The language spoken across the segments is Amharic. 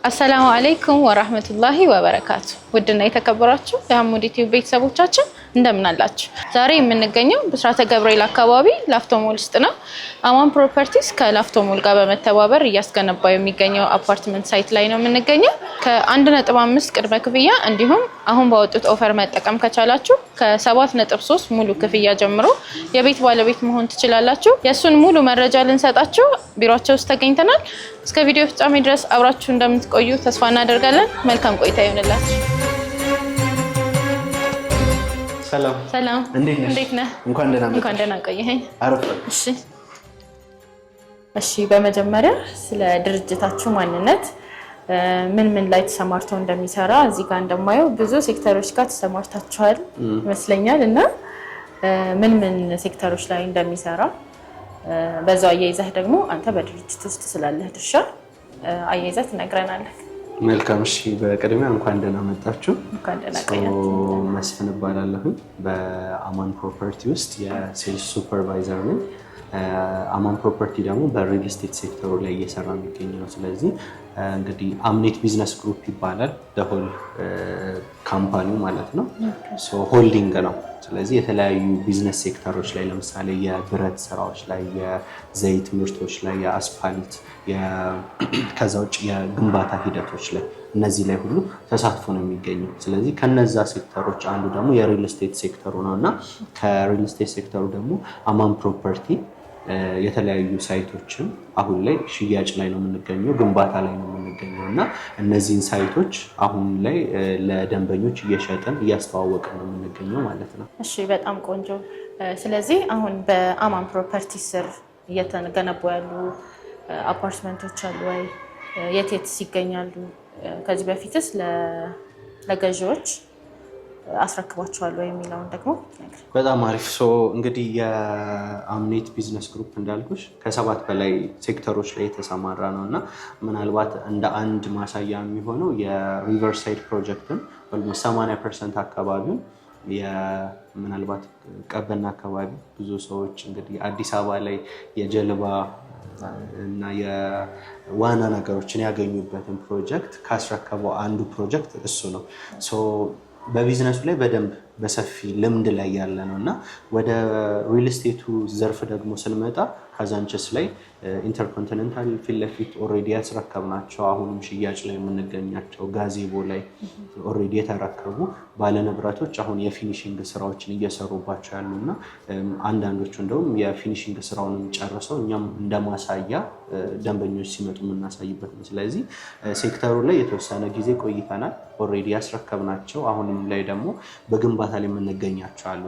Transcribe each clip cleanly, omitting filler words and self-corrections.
አሰላሙ አለይኩም ወራህመቱላሂ ወበረካቱ። ውድና የተከበራችሁ የሐሙድ ዩቲዩብ ቤተሰቦቻችን እንደምን አላችሁ? ዛሬ የምንገኘው ብስራተ ገብርኤል አካባቢ ላፍቶ ሞል ውስጥ ነው። አማን ፕሮፐርቲስ ከላፍቶ ሞል ጋር በመተባበር እያስገነባው የሚገኘው አፓርትመንት ሳይት ላይ ነው የምንገኘው። ከ1.5 ቅድመ ክፍያ እንዲሁም አሁን ባወጡት ኦፈር መጠቀም ከቻላችሁ ከ7.3 ሙሉ ክፍያ ጀምሮ የቤት ባለቤት መሆን ትችላላችሁ። የሱን ሙሉ መረጃ ልንሰጣችሁ ቢሮአቸው ውስጥ ተገኝተናል። እስከ ቪዲዮ ፍጻሜ ድረስ አብራችሁ እንደምትቆዩ ተስፋ እናደርጋለን። መልካም ቆይታ ይሁንላችሁ። ሰላም እንዴት ነህ? እንኳን ደህና ቆየኸኝ። አረፈ። እሺ በመጀመሪያ ስለ ድርጅታችሁ ማንነት ምን ላይ ተሰማርተው እንደሚሰራ እዚህ ጋር እንደማየው ብዙ ሴክተሮች ጋር ተሰማርታችኋል ይመስለኛል እና ምን ሴክተሮች ላይ እንደሚሰራ በዛው አያይዘህ ደግሞ አንተ በድርጅት ውስጥ ስላለህ ድርሻ አያይዘህ ትነግረናለህ። መልካም። እሺ በቅድሚያ እንኳን ደህና መጣችሁ። እንኳን ደህና ቆያችሁ። መስፍን እባላለሁ። በአማን ፕሮፐርቲ ውስጥ የሴልስ ሱፐርቫይዘር ነኝ። አማን ፕሮፐርቲ ደግሞ በሪል ስቴት ሴክተሩ ላይ እየሰራ የሚገኝ ነው። ስለዚህ እንግዲህ አምኔት ቢዝነስ ግሩፕ ይባላል ደሆል ካምፓኒው ማለት ነው። ሆልዲንግ ነው። ስለዚህ የተለያዩ ቢዝነስ ሴክተሮች ላይ ለምሳሌ የብረት ስራዎች ላይ፣ የዘይት ምርቶች ላይ፣ የአስፋልት ከዛ ውጭ የግንባታ ሂደቶች ላይ እነዚህ ላይ ሁሉ ተሳትፎ ነው የሚገኘው። ስለዚህ ከነዛ ሴክተሮች አንዱ ደግሞ የሪል ስቴት ሴክተሩ ነው እና ከሪል ስቴት ሴክተሩ ደግሞ አማን ፕሮፐርቲ የተለያዩ ሳይቶችን አሁን ላይ ሽያጭ ላይ ነው የምንገኘው፣ ግንባታ ላይ ነው የምንገኘው እና እነዚህን ሳይቶች አሁን ላይ ለደንበኞች እየሸጥን እያስተዋወቅን ነው የምንገኘው ማለት ነው። እሺ በጣም ቆንጆ። ስለዚህ አሁን በአማን ፕሮፐርቲ ስር እየተገነቡ ያሉ አፓርትመንቶች አሉ ወይ? የት ይገኛሉ? ከዚህ በፊትስ ለገዢዎች አስረክባቸዋል ወይ የሚለውን ደግሞ በጣም አሪፍ። እንግዲህ የአምኔት ቢዝነስ ግሩፕ እንዳልኩሽ ከ7 በላይ ሴክተሮች ላይ የተሰማራ ነው እና ምናልባት እንደ አንድ ማሳያ የሚሆነው የሪቨርሳይድ ፕሮጀክትን 80% አካባቢውን ምናልባት ቀበና አካባቢ ብዙ ሰዎች እንግዲህ አዲስ አበባ ላይ የጀልባ እና የዋና ነገሮችን ያገኙበትን ፕሮጀክት ካስረከበው አንዱ ፕሮጀክት እሱ ነው። በቢዝነሱ ላይ በደንብ በሰፊ ልምድ ላይ ያለ ነው እና ወደ ሪል ስቴቱ ዘርፍ ደግሞ ስንመጣ ካዛንችስ ላይ ኢንተርኮንቲኔንታል ፊት ለፊት ኦልሬዲ ያስረከብናቸው አሁንም ሽያጭ ላይ የምንገኛቸው ጋዜቦ ላይ ኦልሬዲ የተረከቡ ባለንብረቶች አሁን የፊኒሽንግ ስራዎችን እየሰሩባቸው ያሉ እና አንዳንዶቹ እንደውም የፊኒሽንግ ስራውንም ጨርሰው እኛም እንደማሳያ ደንበኞች ሲመጡ የምናሳይበት ነው። ስለዚህ ሴክተሩ ላይ የተወሰነ ጊዜ ቆይተናል። ኦልሬዲ ያስረከብናቸው አሁንም ላይ ደግሞ በግንባታ ላይ የምንገኛቸው አሉ።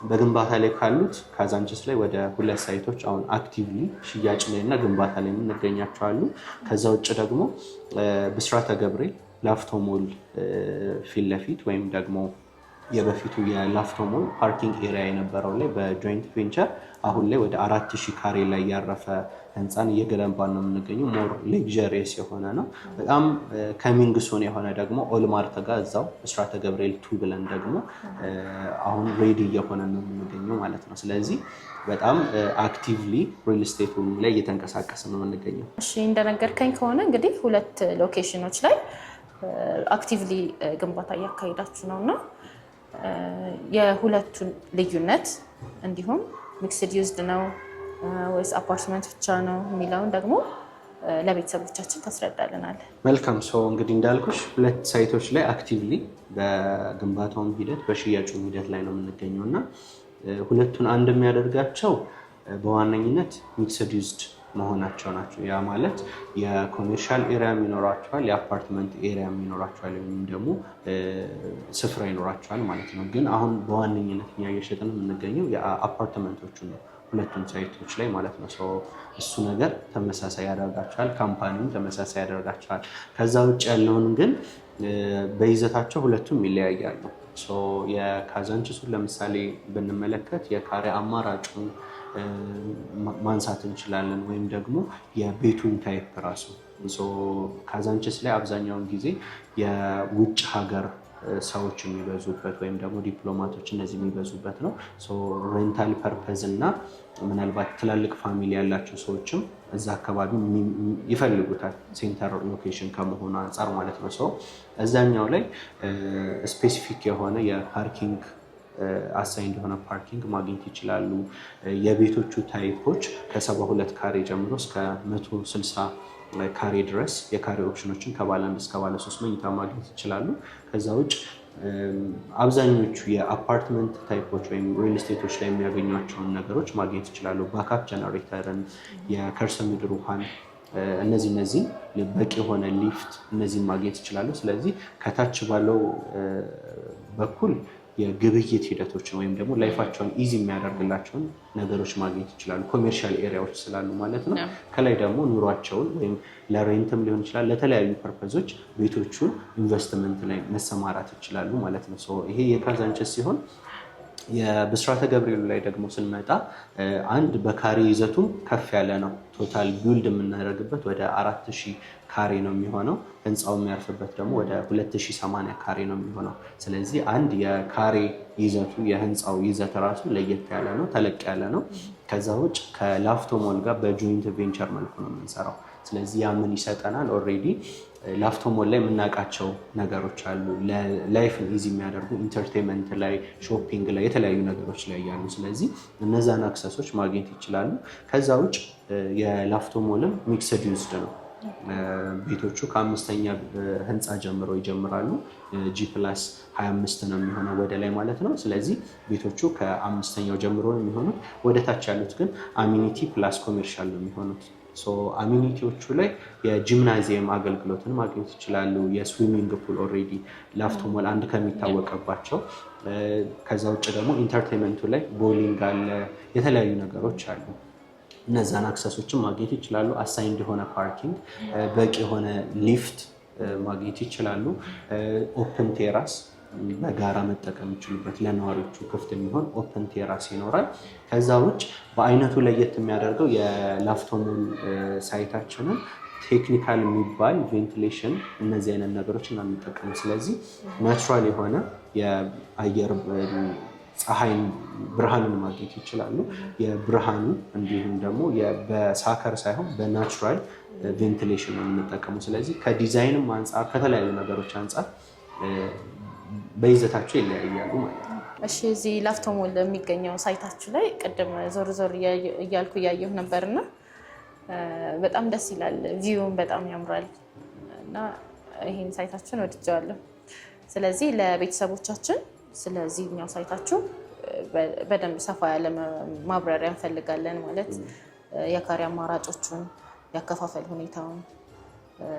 በግንባታ ላይ ካሉት ካዛንችስ ላይ ወደ 2 ሳይቶች አሁን አክቲቭሊ ሽያጭ ላይ እና ግንባታ ላይ የምንገኛቸው አሉ። ከዛ ውጭ ደግሞ ብስራተ ገብርኤል ላፍቶ ሞል ፊት ለፊት ወይም ደግሞ የበፊቱ የላፍቶ ሞል ፓርኪንግ ኤሪያ የነበረው ላይ በጆይንት ቬንቸር አሁን ላይ ወደ 4000 ካሬ ላይ ያረፈ ህንፃን እየገነባን ነው የምንገኘው። ሞር ሌክዠሪየስ የሆነ ነው። በጣም ከሚንግ ሶን የሆነ ደግሞ ኦልማርት ጋር እዛው ብስራተ ገብርኤል 2 ብለን ደግሞ አሁን ሬዲ እየሆነ ነው የምንገኘው ማለት ነው። ስለዚህ በጣም አክቲቭሊ ሪል ስቴቱ ላይ እየተንቀሳቀስ ነው የምንገኘው። እሺ እንደነገርከኝ ከሆነ እንግዲህ 2 ሎኬሽኖች ላይ አክቲቭሊ ግንባታ እያካሄዳችሁ ነው እና የሁለቱን ልዩነት እንዲሁም ሚክስድ ዩዝድ ነው ወይስ አፓርትመንት ብቻ ነው የሚለውን ደግሞ ለቤተሰቦቻችን ታስረዳልናል። መልካም። እንግዲህ እንዳልኩሽ 2 ሳይቶች ላይ አክቲቭሊ በግንባታውም ሂደት በሽያጩም ሂደት ላይ ነው የምንገኘው እና ሁለቱን አንድ የሚያደርጋቸው በዋነኝነት ሚክስድ ዩዝድ መሆናቸው ናቸው። ያ ማለት የኮሜርሻል ኤሪያ ይኖራቸዋል፣ የአፓርትመንት ኤሪያ ይኖራቸዋል፣ ወይም ደግሞ ስፍራ ይኖራቸዋል ማለት ነው። ግን አሁን በዋነኝነት እኛ እየሸጥን የምንገኘው የአፓርትመንቶቹ ነው ሁለቱም ሳይቶች ላይ ማለት ነው። እሱ ነገር ተመሳሳይ ያደርጋቸዋል፣ ካምፓኒውን ተመሳሳይ ያደርጋቸዋል። ከዛ ውጭ ያለውን ግን በይዘታቸው ሁለቱም ይለያያሉ። የካዛንችሱን ለምሳሌ ብንመለከት የካሬ አማራጩን ማንሳት እንችላለን፣ ወይም ደግሞ የቤቱን ታይፕ ራሱ። ካዛንችስ ላይ አብዛኛውን ጊዜ የውጭ ሀገር ሰዎች የሚበዙበት ወይም ደግሞ ዲፕሎማቶች እነዚህ የሚበዙበት ነው። ሬንታል ፐርፐዝ እና ምናልባት ትላልቅ ፋሚሊ ያላቸው ሰዎችም እዛ አካባቢ ይፈልጉታል ሴንተር ሎኬሽን ከመሆኑ አንጻር ማለት ነው። ሰው እዛኛው ላይ ስፔሲፊክ የሆነ የፓርኪንግ አሳይን የሆነ ፓርኪንግ ማግኘት ይችላሉ። የቤቶቹ ታይፖች ከ72 ካሬ ጀምሮ እስከ 160 ካሬ ድረስ የካሬ ኦፕሽኖችን ከባለ 1 እስከ ባለ 3 መኝታ ማግኘት ይችላሉ። ከዛ ውጭ አብዛኞቹ የአፓርትመንት ታይፖች ወይም ሪል ስቴቶች ላይ የሚያገኟቸውን ነገሮች ማግኘት ይችላሉ። ባካፕ ጀነሬተርን፣ የከርሰ ምድር ውሃን፣ እነዚህ በቂ የሆነ ሊፍት እነዚህን ማግኘት ይችላሉ። ስለዚህ ከታች ባለው በኩል የግብይት ሂደቶችን ወይም ደግሞ ላይፋቸውን ኢዚ የሚያደርግላቸውን ነገሮች ማግኘት ይችላሉ። ኮሜርሻል ኤሪያዎች ስላሉ ማለት ነው። ከላይ ደግሞ ኑሯቸውን ወይም ለሬንትም ሊሆን ይችላል ለተለያዩ ፐርፐዞች ቤቶቹን ኢንቨስትመንት ላይ መሰማራት ይችላሉ ማለት ነው። ይሄ የካዛንችስ ሲሆን የብስራተ ገብርኤሉ ላይ ደግሞ ስንመጣ አንድ በካሬ ይዘቱም ከፍ ያለ ነው። ቶታል ቢልድ የምናደርግበት ወደ 4000 ካሬ ነው የሚሆነው። ህንፃው የሚያርፍበት ደግሞ ወደ 2080 ካሬ ነው የሚሆነው። ስለዚህ አንድ የካሬ ይዘቱ የህንፃው ይዘት ራሱ ለየት ያለ ነው፣ ተለቅ ያለ ነው። ከዛ ውጭ ከላፍቶ ሞል ጋር በጆይንት ቬንቸር መልኩ ነው የምንሰራው። ስለዚህ ያ ምን ይሰጠናል? ኦልሬዲ ላፍቶ ሞል ላይ የምናውቃቸው ነገሮች አሉ፣ ላይፍን ኢዚ የሚያደርጉ ኢንተርቴንመንት ላይ፣ ሾፒንግ ላይ፣ የተለያዩ ነገሮች ላይ ያሉ። ስለዚህ እነዛን አክሰሶች ማግኘት ይችላሉ። ከዛ ውጭ የላፍቶ ሞልም ሚክስድ ዩዝድ ነው። ቤቶቹ ከ5ኛ ህንፃ ጀምሮ ይጀምራሉ። G+25 ነው የሚሆነው ወደ ላይ ማለት ነው። ስለዚህ ቤቶቹ ከ5ኛው ጀምሮ ነው የሚሆኑት። ወደ ታች ያሉት ግን አሚኒቲ ፕላስ ኮሜርሻል ነው የሚሆኑት። አሚኒቲዎቹ ላይ የጂምናዚየም አገልግሎትን ማግኘት ይችላሉ። የስዊሚንግ ፑል ኦልሬዲ ላፍቶ ሞል አንድ ከሚታወቅባቸው። ከዛ ውጭ ደግሞ ኢንተርቴንመንቱ ላይ ቦሊንግ አለ፣ የተለያዩ ነገሮች አሉ። እነዛን አክሰሶችን ማግኘት ይችላሉ። አሳይንድ የሆነ ፓርኪንግ፣ በቂ የሆነ ሊፍት ማግኘት ይችላሉ። ኦፕን ቴራስ በጋራ መጠቀም የሚችሉበት ለነዋሪዎቹ ክፍት የሚሆን ኦፕን ቴራስ ይኖራል። ከዛ ውጭ በአይነቱ ለየት የሚያደርገው የላፍቶ ሞል ሳይታችንን ቴክኒካል የሚባል ቬንቲሌሽን እነዚህ አይነት ነገሮችን አንጠቀም። ስለዚህ ናቹራል የሆነ የአየር ፀሐይን ብርሃንን ማግኘት ይችላሉ። የብርሃኑ እንዲሁም ደግሞ በሳከር ሳይሆን በናቹራል ቬንቲሌሽን ነው የምንጠቀመው። ስለዚህ ከዲዛይንም አንጻር ከተለያዩ ነገሮች አንጻር በይዘታቸው ይለያያሉ ማለት ነው። እሺ፣ እዚህ ላፍቶ ሞል የሚገኘው ሳይታችሁ ላይ ቅድም ዞር ዞር እያልኩ እያየሁ ነበርና በጣም ደስ ይላል፣ ቪውም በጣም ያምራል እና ይሄን ሳይታችሁን ወድጀዋለሁ። ስለዚህ ለቤተሰቦቻችን ስለዚህኛው ሳይታችሁ በደንብ ሰፋ ያለ ማብራሪያ እንፈልጋለን። ማለት የካሬ አማራጮቹን፣ ያከፋፈል ሁኔታውን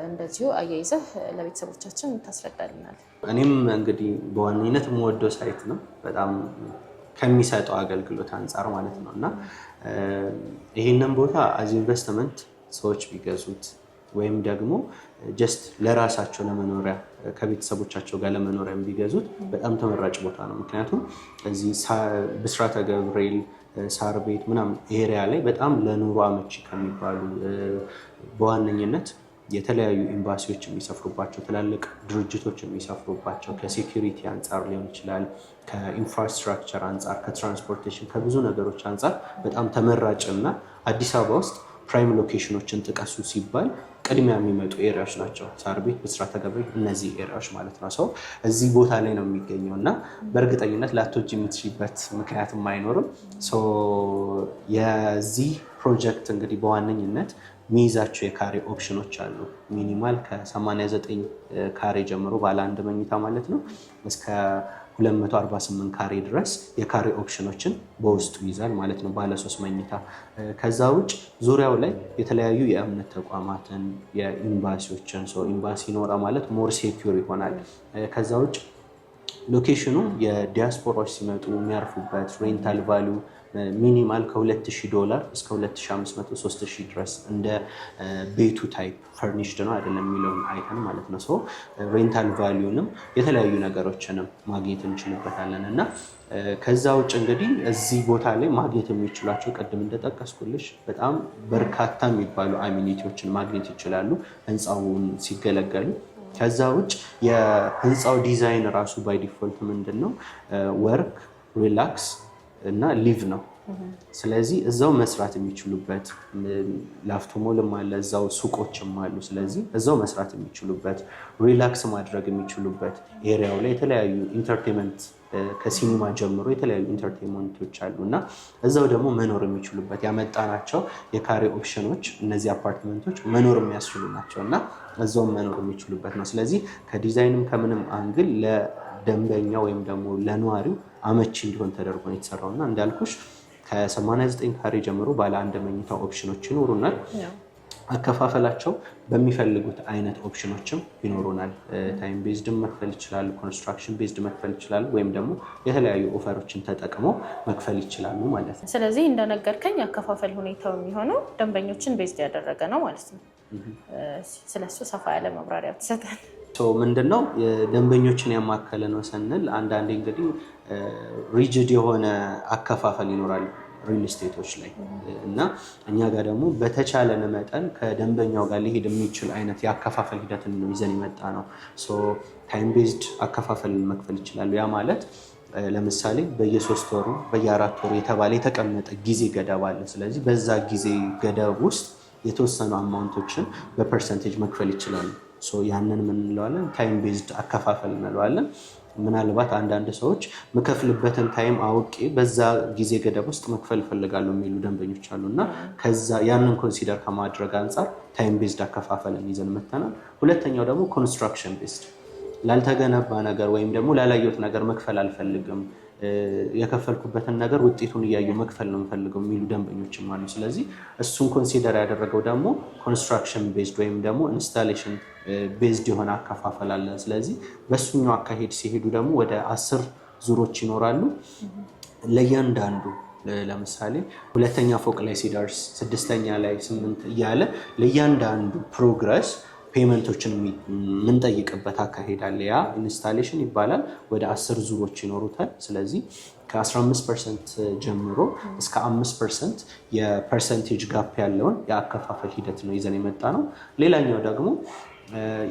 እንደዚሁ አያይዘህ ለቤተሰቦቻችን ታስረዳልናል። እኔም እንግዲህ በዋነኝነት የምወደው ሳይት ነው በጣም ከሚሰጠው አገልግሎት አንጻር ማለት ነው እና ይህንን ቦታ አዚ ኢንቨስትመንት ሰዎች ቢገዙት ወይም ደግሞ ጀስት ለራሳቸው ለመኖሪያ ከቤተሰቦቻቸው ጋር ለመኖሪያ ቢገዙት በጣም ተመራጭ ቦታ ነው። ምክንያቱም እዚህ ብስራተ ገብርኤል ሳር ቤት ምናምን ኤሪያ ላይ በጣም ለኑሮ አመቺ ከሚባሉ በዋነኝነት የተለያዩ ኤምባሲዎች የሚሰፍሩባቸው ትላልቅ ድርጅቶች የሚሰፍሩባቸው ከሴኪሪቲ አንጻር ሊሆን ይችላል፣ ከኢንፍራስትራክቸር አንጻር፣ ከትራንስፖርቴሽን ከብዙ ነገሮች አንጻር በጣም ተመራጭ እና አዲስ አበባ ውስጥ ፕራይም ሎኬሽኖችን ጥቀሱ ሲባል ቅድሚያ የሚመጡ ኤሪያዎች ናቸው። ሳር ቤት፣ ብስራተ ገብርኤል እነዚህ ኤሪያዎች ማለት ነው። ሰው እዚህ ቦታ ላይ ነው የሚገኘው እና በእርግጠኝነት ላቶች የምትሽበት ምክንያትም አይኖርም። የዚህ ፕሮጀክት እንግዲህ በዋነኝነት ሚይዛቸው የካሬ ኦፕሽኖች አሉ። ሚኒማል ከ89 ካሬ ጀምሮ ባለ አንድ መኝታ ማለት ነው እስከ 248 ካሬ ድረስ የካሬ ኦፕሽኖችን በውስጡ ይዛል ማለት ነው፣ ባለ 3 መኝታ። ከዛ ውጭ ዙሪያው ላይ የተለያዩ የእምነት ተቋማትን የኤምባሲዎችን ኤምባሲ ኖራ ማለት ሞር ሴኪዩር ይሆናል። ከዛ ውጭ ሎኬሽኑ የዲያስፖራዎች ሲመጡ የሚያርፉበት ሬንታል ቫሊዩ ሚኒማል $2,000 እስከ $2,500 $3,000 ድረስ እንደ ቤቱ ታይፕ ፈርኒሽድ ነው አይደለም የሚለውን አይተን ማለት ነው። ሬንታል ቫሊዩንም የተለያዩ ነገሮችንም ማግኘት እንችልበታለን እና ከዛ ውጭ እንግዲህ እዚህ ቦታ ላይ ማግኘት የሚችሏቸው ቅድም እንደጠቀስኩልሽ በጣም በርካታ የሚባሉ አሚኒቲዎችን ማግኘት ይችላሉ ህንፃውን ሲገለገሉ። ከዛ ውጭ የህንፃው ዲዛይን ራሱ ባይ ዲፎልት ምንድን ነው ወርክ ሪላክስ እና ሊቭ ነው ስለዚህ እዛው መስራት የሚችሉበት ላፍቶ ሞልም አለ፣ እዛው ሱቆችም አሉ። ስለዚህ እዛው መስራት የሚችሉበት ሪላክስ ማድረግ የሚችሉበት ኤሪያው ላይ የተለያዩ ኢንተርቴንመንት ከሲኒማ ጀምሮ የተለያዩ ኢንተርቴንመንቶች አሉ እና እዛው ደግሞ መኖር የሚችሉበት ያመጣናቸው የካሬ ኦፕሽኖች እነዚህ አፓርትመንቶች መኖር የሚያስችሉ ናቸው እና እዛውም መኖር የሚችሉበት ነው። ስለዚህ ከዲዛይንም ከምንም አንግል ለደንበኛ ወይም ደግሞ ለነዋሪው አመቺ እንዲሆን ተደርጎ ነው የተሰራው እና እንዳልኩሽ ከ89 ካሬ ጀምሮ ባለ አንድ መኝታ ኦፕሽኖች ይኖሩናል። አከፋፈላቸው በሚፈልጉት አይነት ኦፕሽኖችም ይኖሩናል። ታይም ቤዝድ መክፈል ይችላሉ፣ ኮንስትራክሽን ቤዝድ መክፈል ይችላሉ፣ ወይም ደግሞ የተለያዩ ኦፈሮችን ተጠቅመው መክፈል ይችላሉ ማለት ነው። ስለዚህ እንደነገርከኝ አከፋፈል ሁኔታው የሚሆነው ደንበኞችን ቤዝድ ያደረገ ነው ማለት ነው። ስለሱ ሰፋ ያለ ማብራሪያ ትሰጣል? ምንድነው ደንበኞችን ያማከለ ነው ስንል አንዳንዴ እንግዲህ ሪጅድ የሆነ አከፋፈል ይኖራል ሪል ስቴቶች ላይ እና እኛ ጋር ደግሞ በተቻለን መጠን ከደንበኛው ጋር ሊሄድ የሚችል አይነት የአከፋፈል ሂደትን ይዘን የመጣ ነው። ታይም ቤዝድ አከፋፈል መክፈል ይችላሉ። ያ ማለት ለምሳሌ በየ3 ወሩ በየ4 ወሩ የተባለ የተቀመጠ ጊዜ ገደብ አለ። ስለዚህ በዛ ጊዜ ገደብ ውስጥ የተወሰኑ አማውንቶችን በፐርሰንቴጅ መክፈል ይችላሉ። ያንን ምን እንለዋለን? ታይም ቤዝድ አከፋፈል እንለዋለን። ምናልባት አንዳንድ ሰዎች መከፍልበትን ታይም አውቄ በዛ ጊዜ ገደብ ውስጥ መክፈል እፈልጋለሁ የሚሉ ደንበኞች አሉ እና ከዛ ያንን ኮንሲደር ከማድረግ አንጻር ታይም ቤዝድ አከፋፈልን ይዘን መተናል። ሁለተኛው ደግሞ ኮንስትራክሽን ቤዝድ፣ ላልተገነባ ነገር ወይም ደግሞ ላላየሁት ነገር መክፈል አልፈልግም፣ የከፈልኩበትን ነገር ውጤቱን እያየሁ መክፈል ነው የምፈልገው የሚሉ ደንበኞችም አሉ። ስለዚህ እሱን ኮንሲደር ያደረገው ደግሞ ኮንስትራክሽን ቤዝድ ወይም ደግሞ ኢንስታሌሽን ቤዝድ የሆነ አከፋፈል አለ። ስለዚህ በሱኛው አካሄድ ሲሄዱ ደግሞ ወደ 10 ዙሮች ይኖራሉ። ለእያንዳንዱ ለምሳሌ 2ኛ ፎቅ ላይ ሲደርስ 6ኛ ላይ 8 እያለ ለእያንዳንዱ ፕሮግረስ ፔመንቶችን የምንጠይቅበት አካሄድ አለ። ያ ኢንስታሌሽን ይባላል። ወደ 10 ዙሮች ይኖሩታል። ስለዚህ ከ15% ጀምሮ እስከ 5% የፐርሰንቴጅ ጋፕ ያለውን የአከፋፈል ሂደት ነው ይዘን የመጣ ነው። ሌላኛው ደግሞ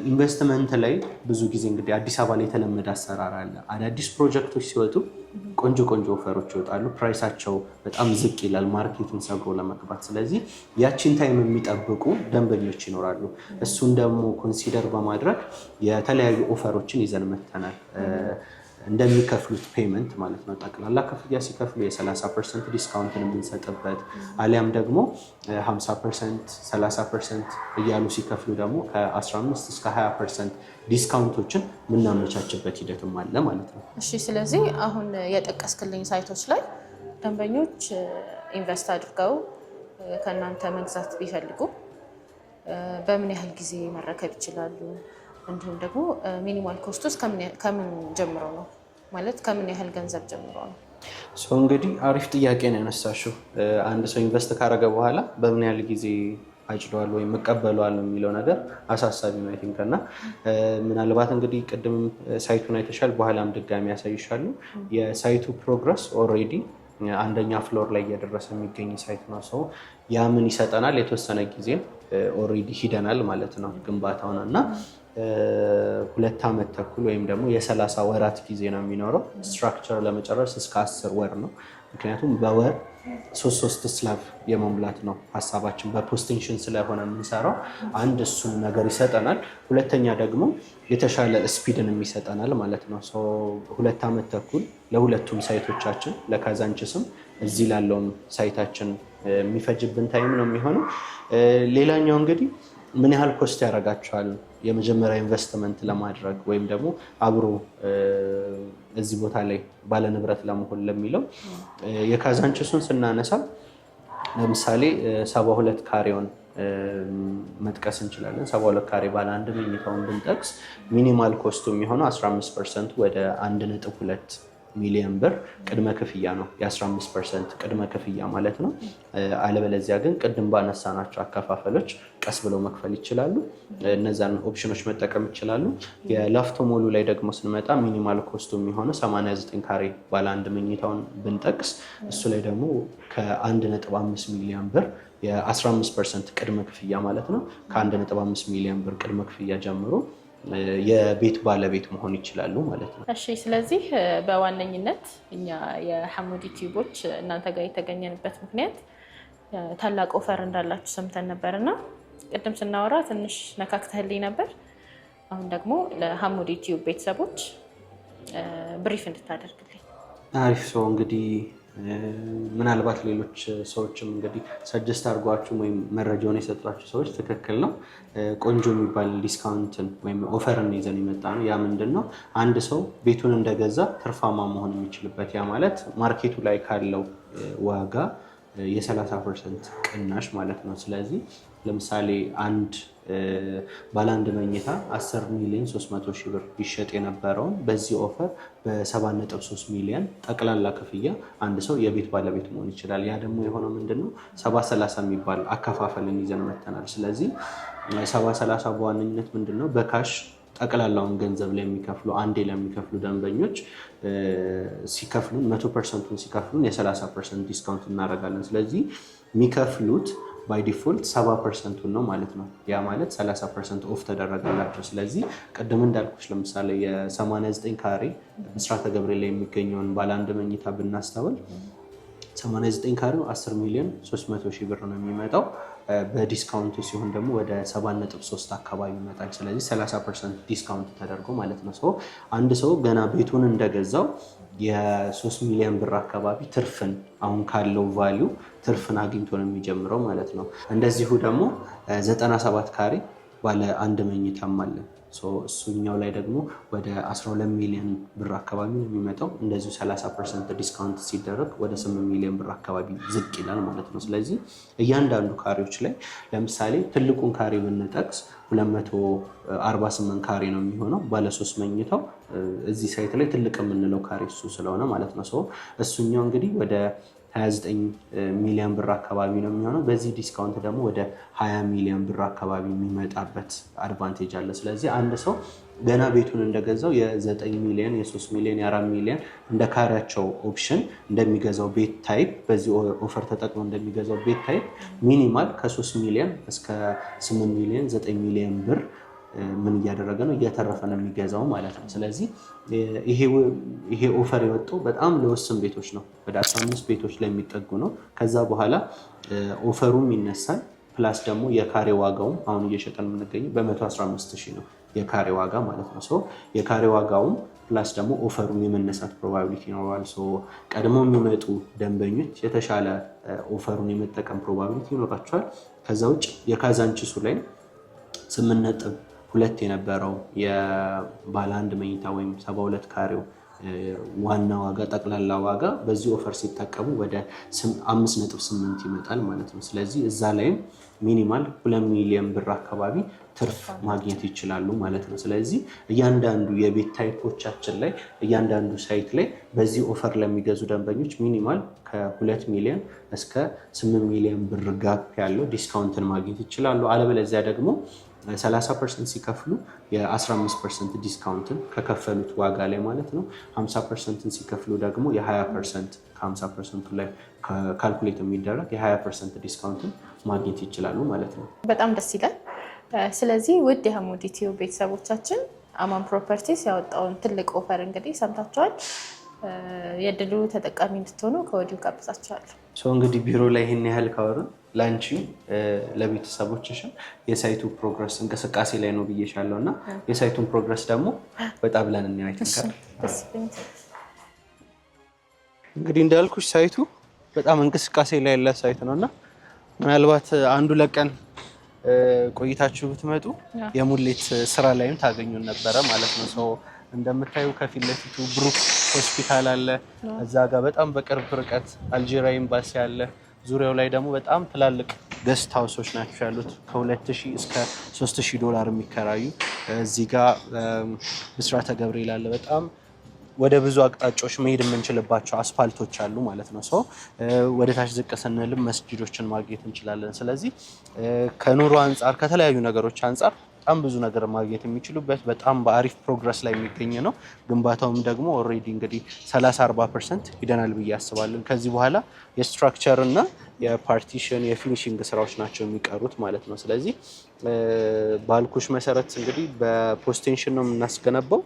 ኢንቨስትመንት ላይ ብዙ ጊዜ እንግዲህ አዲስ አበባ ላይ የተለመደ አሰራር አለ። አዳዲስ ፕሮጀክቶች ሲወጡ ቆንጆ ኦፈሮች ይወጣሉ። ፕራይሳቸው በጣም ዝቅ ይላል ማርኬቱን ሰብሮ ለመግባት። ስለዚህ ያቺን ታይም የሚጠብቁ ደንበኞች ይኖራሉ። እሱን ደግሞ ኮንሲደር በማድረግ የተለያዩ ኦፈሮችን ይዘን መተናል። እንደሚከፍሉት ፔመንት ማለት ነው። ጠቅላላ ክፍያ ሲከፍሉ የ30% ዲስካውንትን የምንሰጥበት አሊያም ደግሞ 50%፣ 30% እያሉ ሲከፍሉ ደግሞ ከ15 እስከ 20% ዲስካውንቶችን የምናመቻችበት ሂደትም አለ ማለት ነው። እሺ፣ ስለዚህ አሁን የጠቀስክልኝ ሳይቶች ላይ ደንበኞች ኢንቨስት አድርገው ከእናንተ መግዛት ቢፈልጉ በምን ያህል ጊዜ መረከብ ይችላሉ? እንዲሁም ደግሞ ሚኒማል ኮስቱ ከምን ጀምሮ ነው? ማለት ከምን ያህል ገንዘብ ጀምሮ ነው? እንግዲህ አሪፍ ጥያቄ ነው ያነሳሽው። አንድ ሰው ኢንቨስት ካረገ በኋላ በምን ያህል ጊዜ አጭደዋል ወይም እቀበለዋል የሚለው ነገር አሳሳቢ ነው። አይ ቲንክ እና ምናልባት እንግዲህ ቅድም ሳይቱን አይተሻል፣ በኋላም ድጋሚ ያሳይሻሉ። የሳይቱ ፕሮግረስ ኦልሬዲ 1ኛ ፍሎር ላይ እየደረሰ የሚገኝ ሳይት ነው። ሰው ያ ምን ይሰጠናል? የተወሰነ ጊዜ ኦልሬዲ ሂደናል ማለት ነው ግንባታውን እና 2 ዓመት ተኩል ወይም ደግሞ የ30 ወራት ጊዜ ነው የሚኖረው። ስትራክቸር ለመጨረስ እስከ 10 ወር ነው። ምክንያቱም በወር 3 ስላብ የመሙላት ነው ሀሳባችን። በፖስቴንሽን ስለሆነ የምንሰራው አንድ እሱን ነገር ይሰጠናል። ሁለተኛ ደግሞ የተሻለ ስፒድን ይሰጠናል ማለት ነው። 2 ዓመት ተኩል ለሁለቱም ሳይቶቻችን ለካዛንችስም እዚህ ላለውም ሳይታችን የሚፈጅብን ታይም ነው የሚሆነው። ሌላኛው እንግዲህ ምን ያህል ኮስት ያደርጋቸዋል የመጀመሪያ ኢንቨስትመንት ለማድረግ ወይም ደግሞ አብሮ እዚህ ቦታ ላይ ባለንብረት ለመሆን ለሚለው የካዛንችሱን ስናነሳ ለምሳሌ 72 ካሬውን መጥቀስ እንችላለን። 72 ካሬ ባለ አንድ መኝታውን ብንጠቅስ ሚኒማል ኮስቱ የሚሆነው 15% ወደ 1.2 ሚሊዮን ብር ቅድመ ክፍያ ነው። የ15% ቅድመ ክፍያ ማለት ነው። አለበለዚያ ግን ቅድም ባነሳናቸው አከፋፈሎች ቀስ ብለው መክፈል ይችላሉ። እነዛን ኦፕሽኖች መጠቀም ይችላሉ። የላፍቶ ሞሉ ላይ ደግሞ ስንመጣ ሚኒማል ኮስቱ የሚሆነው 89 ካሬ ባለ አንድ መኝታውን ብንጠቅስ እሱ ላይ ደግሞ ከ1.5 ሚሊዮን ብር የ15% ቅድመ ክፍያ ማለት ነው። ከ1.5 ሚሊዮን ብር ቅድመ ክፍያ ጀምሮ የቤት ባለቤት መሆን ይችላሉ ማለት ነው። እሺ፣ ስለዚህ በዋነኝነት እኛ የሐሙዲ ቲዩቦች እናንተ ጋር የተገኘንበት ምክንያት ታላቅ ኦፈር እንዳላችሁ ሰምተን ነበርና ቅድም ስናወራ ትንሽ ነካክተህልኝ ነበር። አሁን ደግሞ ለሐሙዲ ቲዩብ ቤተሰቦች ብሪፍ እንድታደርግልኝ። አሪፍ ሰው እንግዲህ ምናልባት ሌሎች ሰዎችም እንግዲህ ሰጀስት አድርጓችሁ ወይም መረጃውን የሰጧችሁ ሰዎች ትክክል ነው። ቆንጆ የሚባል ዲስካውንትን ወይም ኦፈርን ይዘን የመጣ ነው። ያ ምንድን ነው? አንድ ሰው ቤቱን እንደገዛ ትርፋማ መሆን የሚችልበት፣ ያ ማለት ማርኬቱ ላይ ካለው ዋጋ የ30% ቅናሽ ማለት ነው። ስለዚህ ለምሳሌ አንድ ባለ አንድ መኝታ 10,300,000 ብር ይሸጥ የነበረውን በዚህ ኦፈር በ7.3 ሚሊዮን ጠቅላላ ክፍያ አንድ ሰው የቤት ባለቤት መሆን ይችላል። ያ ደግሞ የሆነው ምንድነው 70/30 የሚባል አከፋፈልን ይዘን መተናል። ስለዚህ 70/30 በዋነኝነት ምንድነው በካሽ ጠቅላላውን ገንዘብ ላይ የሚከፍሉ አንዴ ለሚከፍሉ ደንበኞች ሲከፍሉን 100%ን ሲከፍሉን የ30% ዲስካውንት እናደርጋለን። ስለዚህ የሚከፍሉት ባይ ዲፎልት 70%ን ነው ማለት ነው። ያ ማለት 30% ኦፍ ተደረገላቸው። ስለዚህ ቅድም እንዳልኩሽ ለምሳሌ የ89 ካሬ ብስራተ ገብርኤል ላይ የሚገኘውን ባለ አንድ መኝታ ብናስተውል 89 ካሬው 10,300,000 ብር ነው የሚመጣው። በዲስካውንቱ ሲሆን ደግሞ ወደ 7.3 አካባቢ ይመጣል። ስለዚህ 30% ዲስካውንት ተደርጎ ማለት ነው። ሰው አንድ ሰው ገና ቤቱን እንደገዛው የ3 ሚሊዮን ብር አካባቢ ትርፍን አሁን ካለው ቫሊዩ ትርፍን አግኝቶ ነው የሚጀምረው ማለት ነው። እንደዚሁ ደግሞ 97 ካሬ ባለ አንድ መኝታም አለን። እሱኛው ላይ ደግሞ ወደ 12 ሚሊዮን ብር አካባቢ ነው የሚመጣው። እንደዚሁ 30% ዲስካውንት ሲደረግ ወደ 8 ሚሊዮን ብር አካባቢ ዝቅ ይላል ማለት ነው። ስለዚህ እያንዳንዱ ካሬዎች ላይ ለምሳሌ ትልቁን ካሬ ብንጠቅስ 248 ካሬ ነው የሚሆነው ባለ 3 መኝታው። እዚህ ሳይት ላይ ትልቅ የምንለው ካሬ እሱ ስለሆነ ማለት ነው። እሱኛው እንግዲህ ወደ 29 ሚሊዮን ብር አካባቢ ነው የሚሆነው። በዚህ ዲስካውንት ደግሞ ወደ 20 ሚሊዮን ብር አካባቢ የሚመጣበት አድቫንቴጅ አለ። ስለዚህ አንድ ሰው ገና ቤቱን እንደገዛው የ9 ሚሊዮን፣ የ3 ሚሊዮን፣ የ4 ሚሊዮን እንደ ካሬያቸው ኦፕሽን እንደሚገዛው ቤት ታይፕ በዚህ ኦፈር ተጠቅሞ እንደሚገዛው ቤት ታይፕ ሚኒማል ከ3 ሚሊዮን እስከ 8 ሚሊዮን 9 ሚሊዮን ብር ምን እያደረገ ነው እየተረፈ ነው የሚገዛው ማለት ነው። ስለዚህ ይሄ ኦፈር የወጣው በጣም ለውስን ቤቶች ነው። ወደ 15 ቤቶች ላይ የሚጠጉ ነው። ከዛ በኋላ ኦፈሩም ይነሳል። ፕላስ ደግሞ የካሬ ዋጋውም አሁን እየሸጠን የምንገኘው በ115,000 ነው የካሬ ዋጋ ማለት ነው። የካሬ ዋጋውም ፕላስ ደግሞ ኦፈሩም የመነሳት ፕሮባቢሊቲ ይኖረዋል። ቀድሞ የሚመጡ ደንበኞች የተሻለ ኦፈሩን የመጠቀም ፕሮባቢሊቲ ይኖራቸዋል። ከዛ ውጭ የካዛንቺሱ ላይ 8.2 የነበረው የባለ አንድ መኝታ ወይም 72 ካሬው ዋና ዋጋ ጠቅላላ ዋጋ በዚህ ኦፈር ሲጠቀሙ ወደ 5.8 ይመጣል ማለት ነው። ስለዚህ እዛ ላይም ሚኒማል 2 ሚሊዮን ብር አካባቢ ትርፍ ማግኘት ይችላሉ ማለት ነው። ስለዚህ እያንዳንዱ የቤት ታይፖቻችን ላይ እያንዳንዱ ሳይት ላይ በዚህ ኦፈር ለሚገዙ ደንበኞች ሚኒማል ከ2 ሚሊዮን እስከ 8 ሚሊዮን ብር ጋፕ ያለው ዲስካውንትን ማግኘት ይችላሉ። አለበለዚያ ደግሞ 30% ሲከፍሉ የ15% ዲስካውንትን ከከፈሉት ዋጋ ላይ ማለት ነው። 50% ሲከፍሉ ደግሞ የ20% ከ50% ላይ ካልኩሌት የሚደረግ የ20% ዲስካውንትን ማግኘት ይችላሉ ማለት ነው። በጣም ደስ ይላል። ስለዚህ ውድ የሐሙዲ ቲዩብ ቤተሰቦቻችን አማን ፕሮፐርቲስ ያወጣውን ትልቅ ኦፈር እንግዲህ ሰምታችኋል። የድሉ ተጠቃሚ እንድትሆኑ ከወዲሁ ጋብዛችኋለሁ። እንግዲህ ቢሮ ላይ ይህን ያህል ካወሩ ላንቺ ለቤተሰቦችሽም የሳይቱ ፕሮግረስ እንቅስቃሴ ላይ ነው ብዬሻለሁ እና የሳይቱን ፕሮግረስ ደግሞ በጣም ብለን እናያይተንካል። እንግዲህ እንዳልኩሽ ሳይቱ በጣም እንቅስቃሴ ላይ ያለ ሳይት ነው እና ምናልባት አንዱ ለቀን ቆይታችሁ ብትመጡ የሙሌት ስራ ላይም ታገኙን ነበረ ማለት ነው። እንደምታዩ ከፊት ለፊቱ ብሩክ ሆስፒታል አለ። እዛ ጋር በጣም በቅርብ ርቀት አልጄሪያ ኤምባሲ አለ። ዙሪያው ላይ ደግሞ በጣም ትላልቅ ገስት ሃውሶች ናቸው ያሉት ከ2,000 እስከ 3,000 ዶላር የሚከራዩ። እዚህ ጋር ብስራተ ገብርኤል አለ። በጣም ወደ ብዙ አቅጣጫዎች መሄድ የምንችልባቸው አስፋልቶች አሉ ማለት ነው። ወደ ታች ዝቅ ስንልም መስጂዶችን ማግኘት እንችላለን። ስለዚህ ከኑሮ አንጻር ከተለያዩ ነገሮች አንጻር በጣም ብዙ ነገር ማግኘት የሚችሉበት በጣም በአሪፍ ፕሮግረስ ላይ የሚገኝ ነው። ግንባታውም ደግሞ ኦልሬዲ እንግዲህ 30-40% ይደናል ብዬ አስባለሁ። ከዚህ በኋላ የስትራክቸር እና የፓርቲሽን የፊኒሺንግ ስራዎች ናቸው የሚቀሩት ማለት ነው። ስለዚህ ባልኩሽ መሰረት እንግዲህ በፖስቴንሽን ነው የምናስገነባው።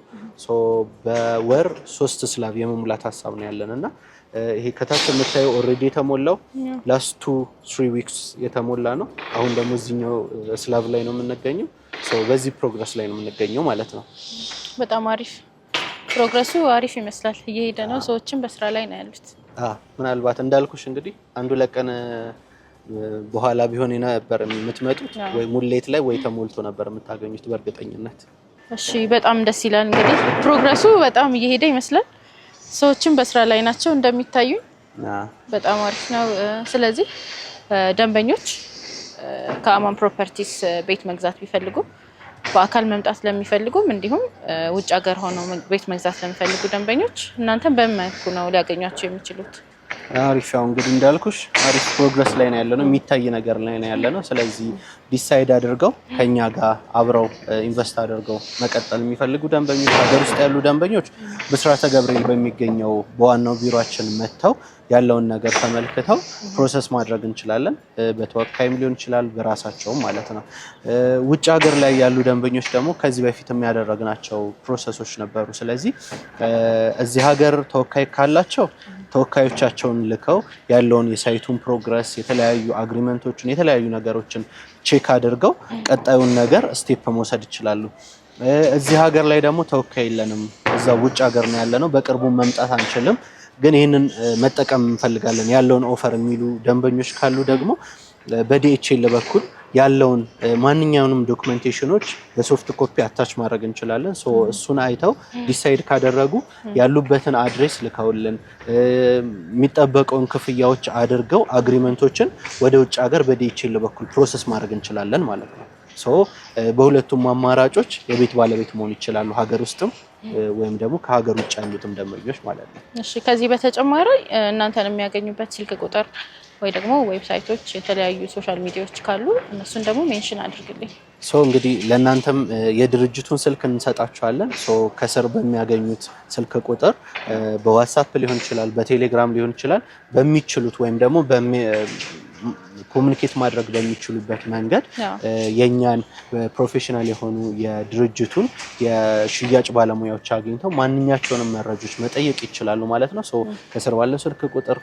በወር 3 ስላብ የመሙላት ሀሳብ ነው ያለን እና ይሄ ከታች የምታየው ኦልሬዲ የተሞላው ላስት 2-3 ዊክስ የተሞላ ነው። አሁን ደግሞ እዚህኛው ስላብ ላይ ነው የምንገኘው። በዚህ ፕሮግረስ ላይ ነው የምንገኘው ማለት ነው። በጣም አሪፍ ፕሮግረሱ አሪፍ ይመስላል፣ እየሄደ ነው። ሰዎችም በስራ ላይ ነው ያሉት። ምናልባት እንዳልኩሽ እንግዲህ አንዱ ለቀን በኋላ ቢሆን ነበር የምትመጡት፣ ወይ ሙሌት ላይ ወይ ተሞልቶ ነበር የምታገኙት በእርግጠኝነት። እሺ በጣም ደስ ይላል። እንግዲህ ፕሮግረሱ በጣም እየሄደ ይመስላል። ሰዎችም በስራ ላይ ናቸው እንደሚታዩ። በጣም አሪፍ ነው። ስለዚህ ደንበኞች ከአማን ፕሮፐርቲስ ቤት መግዛት ቢፈልጉ በአካል መምጣት ለሚፈልጉም እንዲሁም ውጭ ሀገር ሆነው ቤት መግዛት ለሚፈልጉ ደንበኞች እናንተን በምን መልኩ ነው ሊያገኟቸው የሚችሉት? አሪፍ ያው እንግዲህ እንዳልኩሽ አሪፍ ፕሮግረስ ላይ ነው ያለነው፣ የሚታይ ነገር ላይ ነው ያለነው። ስለዚህ ዲሳይድ አድርገው ከኛ ጋር አብረው ኢንቨስት አድርገው መቀጠል የሚፈልጉ ደንበኞች፣ ሀገር ውስጥ ያሉ ደንበኞች ብስራተ ገብርኤል በሚገኘው በዋናው ቢሮአችን መጥተው ያለውን ነገር ተመልክተው ፕሮሰስ ማድረግ እንችላለን። በተወካይም ሊሆን ይችላል፣ በራሳቸውም ማለት ነው። ውጭ ሀገር ላይ ያሉ ደንበኞች ደግሞ ከዚህ በፊት የሚያደረግናቸው ፕሮሰሶች ነበሩ። ስለዚህ እዚህ ሀገር ተወካይ ካላቸው ተወካዮቻቸውን ልከው ያለውን የሳይቱን ፕሮግረስ፣ የተለያዩ አግሪመንቶችን፣ የተለያዩ ነገሮችን ቼክ አድርገው ቀጣዩን ነገር ስቴፕ መውሰድ ይችላሉ። እዚህ ሀገር ላይ ደግሞ ተወካይ የለንም፣ እዛ ውጭ ሀገር ነው ያለነው፣ በቅርቡ መምጣት አንችልም፣ ግን ይህንን መጠቀም እንፈልጋለን ያለውን ኦፈር የሚሉ ደንበኞች ካሉ ደግሞ በዲኤችኤል በኩል ያለውን ማንኛውንም ዶክመንቴሽኖች በሶፍት ኮፒ አታች ማድረግ እንችላለን። እሱን አይተው ዲሳይድ ካደረጉ ያሉበትን አድሬስ ልከውልን የሚጠበቀውን ክፍያዎች አድርገው አግሪመንቶችን ወደ ውጭ ሀገር በዲኤችኤል በኩል ፕሮሰስ ማድረግ እንችላለን ማለት ነው። በሁለቱም አማራጮች የቤት ባለቤት መሆን ይችላሉ፣ ሀገር ውስጥም ወይም ደግሞ ከሀገር ውጭ ያሉትም ደንበኞች ማለት ነው። እሺ ከዚህ በተጨማሪ እናንተን የሚያገኙበት ስልክ ቁጥር ወይ ደግሞ ዌብሳይቶች፣ የተለያዩ ሶሻል ሚዲያዎች ካሉ እነሱን ደግሞ ሜንሽን አድርግልኝ። እንግዲህ ለእናንተም የድርጅቱን ስልክ እንሰጣችኋለን። ከስር በሚያገኙት ስልክ ቁጥር በዋትስአፕ ሊሆን ይችላል፣ በቴሌግራም ሊሆን ይችላል፣ በሚችሉት ወይም ደግሞ ኮሙኒኬት ማድረግ በሚችሉበት መንገድ የኛን ፕሮፌሽናል የሆኑ የድርጅቱን የሽያጭ ባለሙያዎች አግኝተው ማንኛቸውንም መረጃዎች መጠየቅ ይችላሉ ማለት ነው። ከስር ባለው ስልክ ቁጥር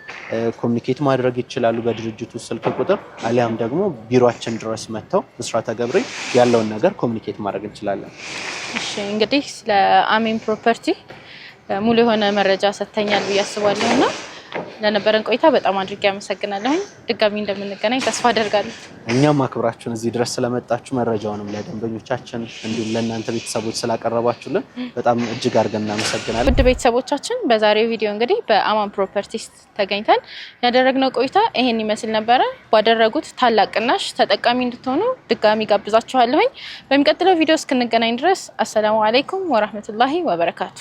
ኮሙኒኬት ማድረግ ይችላሉ በድርጅቱ ስልክ ቁጥር፣ አሊያም ደግሞ ቢሮአችን ድረስ መጥተው ብስራተ ገብርኤል ያለውን ነገር ኮሙኒኬት ማድረግ እንችላለን። እሺ እንግዲህ ስለ አሜን ፕሮፐርቲ ሙሉ የሆነ መረጃ ሰጥተኛል ብዬ አስባለሁና ለነበረን ቆይታ በጣም አድርጌ አመሰግናለሁ። ድጋሚ እንደምንገናኝ ተስፋ አደርጋለሁ። እኛም አክብራችሁን እዚህ ድረስ ስለመጣችሁ መረጃውንም ለደንበኞቻችን እንዲሁም ለእናንተ ቤተሰቦች ስላቀረባችሁልን በጣም እጅግ አድርገን እናመሰግናለን። ውድ ቤተሰቦቻችን በዛሬው ቪዲዮ እንግዲህ በአማን ፕሮፐርቲስ ተገኝተን ያደረግነው ቆይታ ይሄን ይመስል ነበረ። ባደረጉት ታላቅ ቅናሽ ተጠቃሚ እንድትሆኑ ድጋሚ ጋብዛችኋለሁ። በሚቀጥለው ቪዲዮ እስክንገናኝ ድረስ አሰላሙ አለይኩም ወራህመቱላሂ ወበረካቱ።